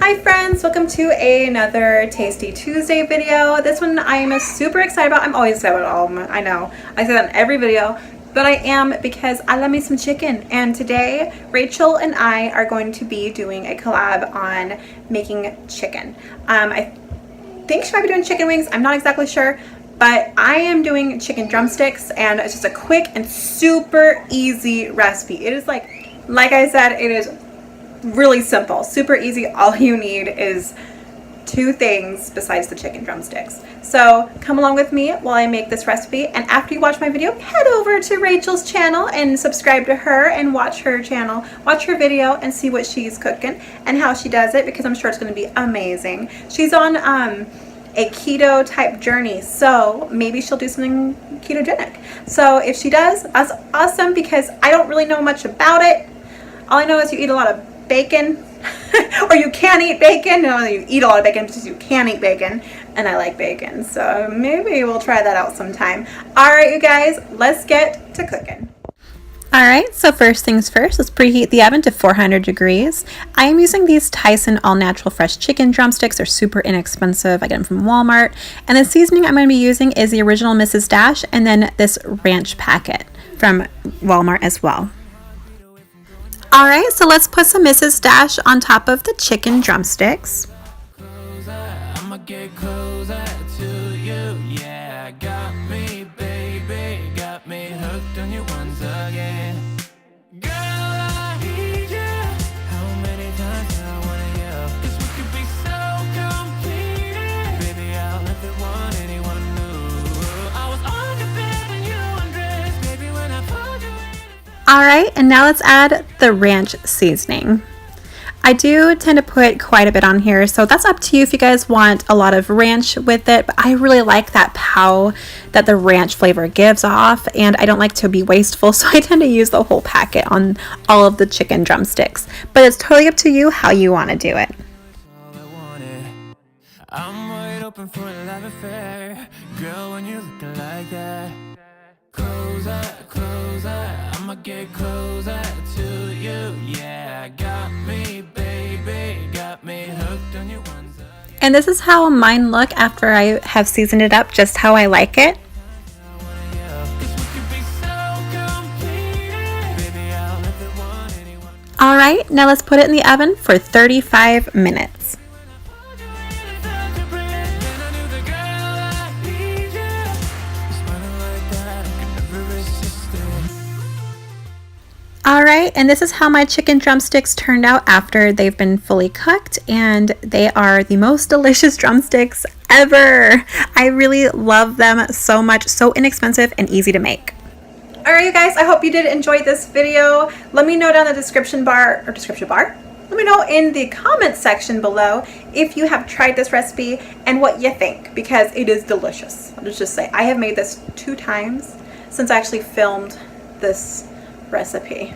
Hi friends, welcome to another Tasty Tuesday video. This one I am super excited about. I'm always excited about all of them. I know, I say that in every video, but I am because I love me some chicken. And today, Rachel and I are going to be doing a collab on making chicken. I think she might be doing chicken wings. I'm not exactly sure, but I am doing chicken drumsticks, and it's just a quick and super easy recipe. It is like I said, it is really simple, super easy. All you need is two things besides the chicken drumsticks. So come along with me while I make this recipe, and after you watch my video, head over to Rachel's channel and subscribe to her and watch her channel, watch her video and see what she's cooking and how she does it, because I'm sure it's going to be amazing. She's on a keto type journey, so maybe she'll do something ketogenic. So if she does, that's awesome, because I don't really know much about it. All I know is you eat a lot of bacon or you can't eat bacon. No, you eat a lot of bacon because you can't eat bacon, and I like bacon, so maybe we'll try that out sometime. All right, you guys, let's get to cooking. All right, so first things first, let's preheat the oven to 400 degrees. I am using these Tyson all natural fresh chicken drumsticks. They're super inexpensive. I get them from Walmart. And the seasoning I'm going to be using is the original Mrs. Dash, and then this ranch packet from Walmart as well. All right, so let's put some Mrs. Dash on top of the chicken drumsticks. I'ma get closer to you, yeah, got me, baby, got me hooked on you once again. Girl, I need you. How many times I wanna yell? 'Cause we could be so complete. Baby, I'll never want anyone new. I was on your bed and you undressed, baby, when I pulled you in. All right, and now let's add the ranch seasoning. I do tend to put quite a bit on here, so that's up to you if you guys want a lot of ranch with it, but I really like that pow that the ranch flavor gives off, and I don't like to be wasteful, so I tend to use the whole packet on all of the chicken drumsticks, but it's totally up to you how you want to do it. I'm wide open for a love affair, girl, when you're looking like that. Closer, closer, I'ma get closer to you, yeah, got me, baby, got me hooked on you once. And this is how mine look after I have seasoned it up, just how I like it. All right, now let's put it in the oven for 35 minutes. All right, and this is how my chicken drumsticks turned out after they've been fully cooked, and they are the most delicious drumsticks ever. I really love them so much, so inexpensive and easy to make. All right, you guys, I hope you did enjoy this video. Let me know down in the description bar. Let me know in the comment section below if you have tried this recipe and what you think, because it is delicious. Let's just say I have made this 2 times since I actually filmed this recipe.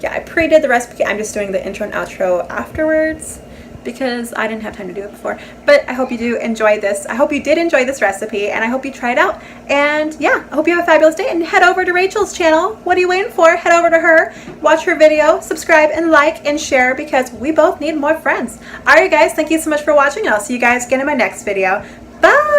Yeah, I pre-did the recipe. I'm just doing the intro and outro afterwards because I didn't have time to do it before. But I hope you do enjoy this. I hope you did enjoy this recipe, and I hope you try it out. And yeah, I hope you have a fabulous day, and head over to Rachel's channel. What are you waiting for? Head over to her, watch her video, subscribe and like and share, because we both need more friends. All right, guys, thank you so much for watching, and I'll see you guys again in my next video. Bye!